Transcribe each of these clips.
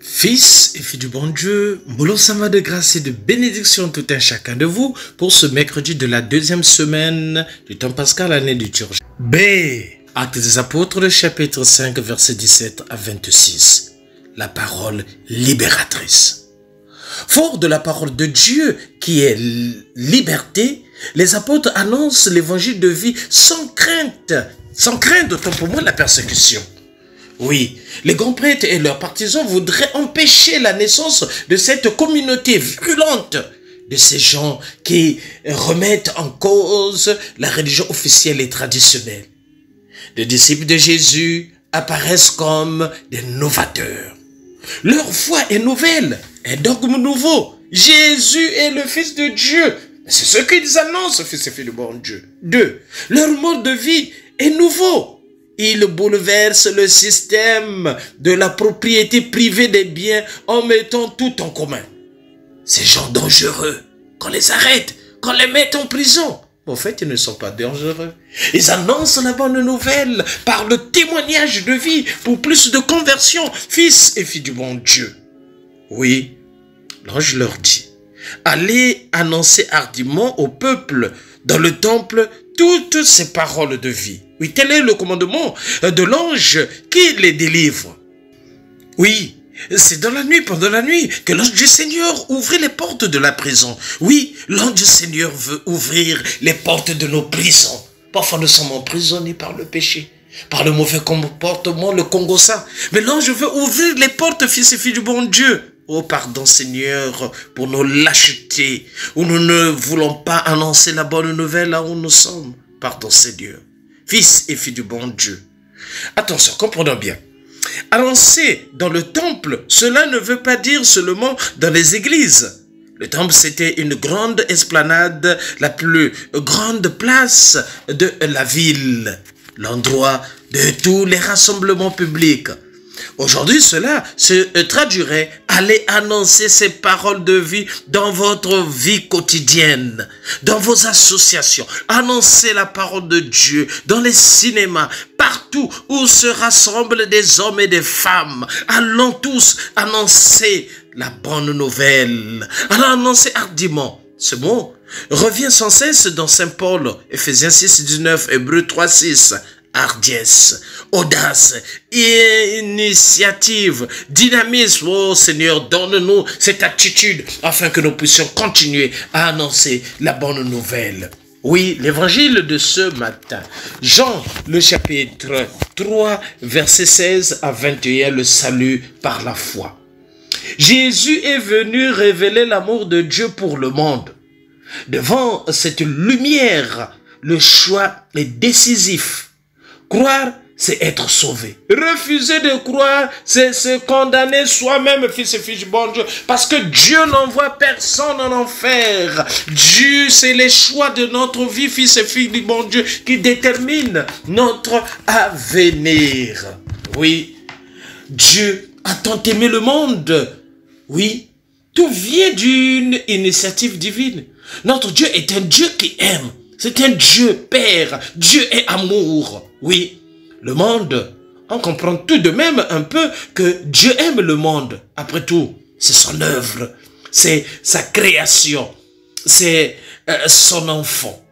Fils et filles du bon Dieu, Moulon Sama de grâce et de bénédiction tout un chacun de vous pour ce mercredi de la deuxième semaine du temps pascal, l'année du Turc. B. Actes des Apôtres, le chapitre 5, versets 17 à 26. La parole libératrice. Fort de la parole de Dieu qui est liberté, les apôtres annoncent l'évangile de vie sans crainte autant pour moi la persécution. Oui, les grands prêtres et leurs partisans voudraient empêcher la naissance de cette communauté virulente, de ces gens qui remettent en cause la religion officielle et traditionnelle. Les disciples de Jésus apparaissent comme des novateurs. Leur foi est nouvelle, un dogme nouveau. Jésus est le Fils de Dieu. C'est ce qu'ils annoncent, Fils et filles du bon Dieu. 2. Leur mode de vie est nouveau. Ils bouleversent le système de la propriété privée des biens en mettant tout en commun. Ces gens dangereux, qu'on les arrête, qu'on les mette en prison. En fait, ils ne sont pas dangereux. Ils annoncent la bonne nouvelle par le témoignage de vie pour plus de conversion, fils et filles du bon Dieu. Oui, l'ange leur dit, allez annoncer hardiment au peuple dans le temple toutes ces paroles de vie. Oui, tel est le commandement de l'ange qui les délivre. Oui, c'est dans la nuit, pendant la nuit, que l'ange du Seigneur ouvrit les portes de la prison. Oui, l'ange du Seigneur veut ouvrir les portes de nos prisons. Parfois nous sommes emprisonnés par le péché, par le mauvais comportement, le congossa. Mais l'ange veut ouvrir les portes, fils et filles du bon Dieu. Oh, pardon Seigneur, pour nos lâchetés, où nous ne voulons pas annoncer la bonne nouvelle là où nous sommes. Pardon Seigneur. Fils et filles du bon Dieu. Attention, comprenons bien. Annoncer dans le temple, cela ne veut pas dire seulement dans les églises. Le temple, c'était une grande esplanade, la plus grande place de la ville, l'endroit de tous les rassemblements publics. Aujourd'hui, cela se traduirait « Allez annoncer ces paroles de vie dans votre vie quotidienne, dans vos associations. Annoncez la parole de Dieu dans les cinémas, partout où se rassemblent des hommes et des femmes. Allons tous annoncer la bonne nouvelle. Allons annoncer hardiment. » Ce mot revient sans cesse dans Saint Paul, Ephésiens 6, 19, Hébreux 3, 6. Hardiesse, audace, initiative, dynamisme. Oh Seigneur, donne-nous cette attitude afin que nous puissions continuer à annoncer la bonne nouvelle. Oui, l'évangile de ce matin, Jean, le chapitre 3, verset 16 à 21, le salut par la foi. Jésus est venu révéler l'amour de Dieu pour le monde. Devant cette lumière, le choix est décisif. Croire, c'est être sauvé. Refuser de croire, c'est se condamner soi-même, fils et filles du bon Dieu. Parce que Dieu n'envoie personne en enfer. Dieu, c'est les choix de notre vie, fils et filles du bon Dieu, qui déterminent notre avenir. Oui, Dieu a tant aimé le monde. Oui, tout vient d'une initiative divine. Notre Dieu est un Dieu qui aime. C'est un Dieu Père. Dieu est amour. Oui, le monde, on comprend tout de même un peu que Dieu aime le monde. Après tout, c'est son œuvre, c'est sa création, c'est son enfant.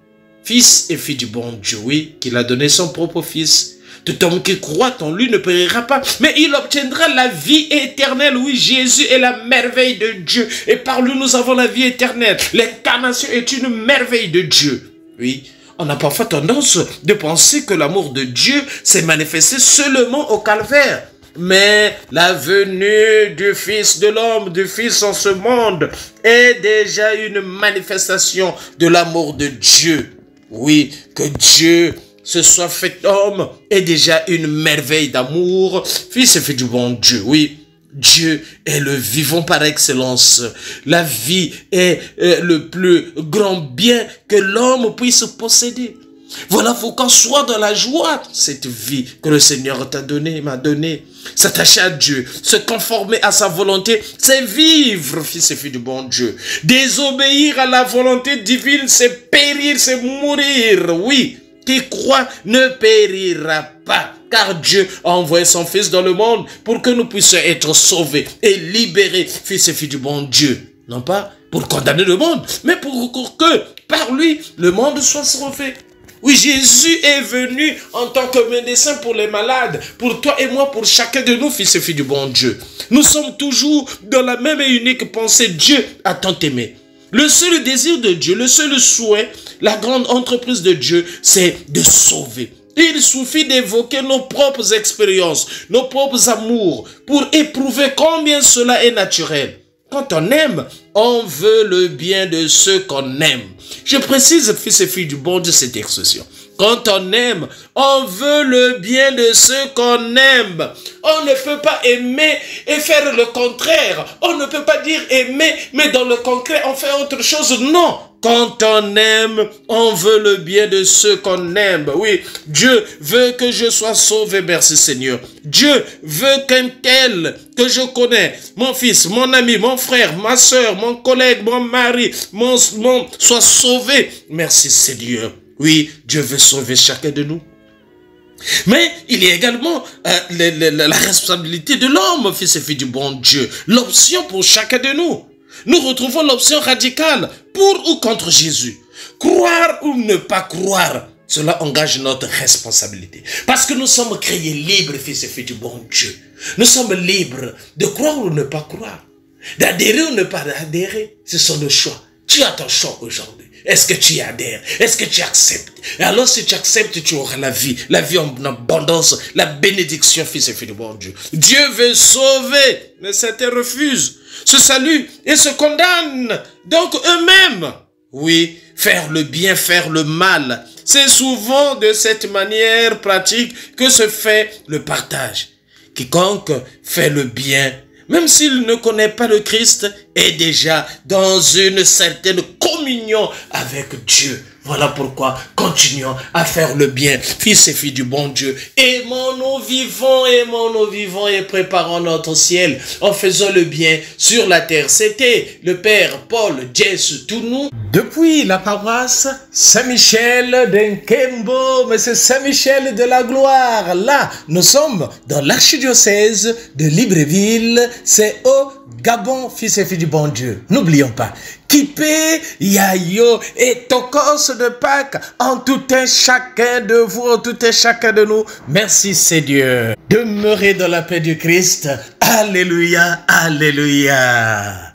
Fils et fille du bon Dieu, oui, qu'il a donné son propre fils. Tout homme qui croit en lui ne périra pas, mais il obtiendra la vie éternelle. Oui, Jésus est la merveille de Dieu. Et par lui, nous avons la vie éternelle. L'incarnation est une merveille de Dieu. Oui, on a parfois tendance de penser que l'amour de Dieu s'est manifesté seulement au calvaire. Mais la venue du Fils de l'homme, du Fils en ce monde, est déjà une manifestation de l'amour de Dieu. Oui, que Dieu se soit fait homme est déjà une merveille d'amour. Fils et fille du bon Dieu, oui. Dieu est le vivant par excellence. La vie est le plus grand bien que l'homme puisse posséder. Voilà pourquoi sois dans la joie cette vie que le Seigneur t'a donnée, m'a donnée. S'attacher à Dieu, se conformer à sa volonté, c'est vivre, fils et filles du bon Dieu. Désobéir à la volonté divine, c'est périr, c'est mourir. Oui, qui croit ne périra pas, car Dieu a envoyé son Fils dans le monde pour que nous puissions être sauvés et libérés, fils et filles du bon Dieu. Non pas pour condamner le monde, mais pour que par lui, le monde soit sauvé. Oui, Jésus est venu en tant que médecin pour les malades, pour toi et moi, pour chacun de nous, fils et filles du bon Dieu. Nous sommes toujours dans la même et unique pensée. Dieu a tant aimé. Le seul désir de Dieu, le seul souhait, la grande entreprise de Dieu, c'est de sauver. Il suffit d'évoquer nos propres expériences, nos propres amours, pour éprouver combien cela est naturel. Quand on aime, on veut le bien de ceux qu'on aime. Je précise, fils et filles du bon Dieu, cette expression. Quand on aime, on veut le bien de ceux qu'on aime. On ne peut pas aimer et faire le contraire. On ne peut pas dire aimer, mais dans le concret, on fait autre chose. Non. Quand on aime, on veut le bien de ceux qu'on aime. Oui, Dieu veut que je sois sauvé, merci Seigneur. Dieu veut qu'un tel que je connais, mon fils, mon ami, mon frère, ma soeur, mon collègue, mon mari, soit sauvé. Merci Seigneur. Oui, Dieu veut sauver chacun de nous. Mais il y a également la responsabilité de l'homme, fils et filles du bon Dieu. L'option pour chacun de nous. Nous retrouvons l'option radicale pour ou contre Jésus. Croire ou ne pas croire, cela engage notre responsabilité. Parce que nous sommes créés libres, fils et filles du bon Dieu. Nous sommes libres de croire ou ne pas croire. D'adhérer ou ne pas adhérer. Ce sont nos choix. Tu as ton choix aujourd'hui. Est-ce que tu y adhères? Est-ce que tu acceptes? Et alors si tu acceptes, tu auras la vie en abondance, la bénédiction, fils et filles du bon Dieu. Dieu veut sauver, mais certains refusent, se saluent et se condamnent. Donc eux-mêmes, oui, faire le bien, faire le mal. C'est souvent de cette manière pratique que se fait le partage. Quiconque fait le bien, même s'il ne connaît pas le Christ, est déjà dans une certaine communion avec Dieu. Voilà pourquoi continuons à faire le bien, fils et filles du bon Dieu. Aimons-nous vivons et préparons notre ciel en faisant le bien sur la terre. C'était le Père Paul Jess Tounou. Depuis la paroisse Saint-Michel d'Nkembo, mais c'est Saint-Michel de la Gloire. Là, nous sommes dans l'archidiocèse de Libreville. C'est au Gabon, fils et filles du bon Dieu. N'oublions pas, Kipé, Yayo et Tokos de Pâques en tout un chacun de vous, en tout un chacun de nous. Merci Seigneur. Demeurez dans la paix du Christ. Alléluia, alléluia.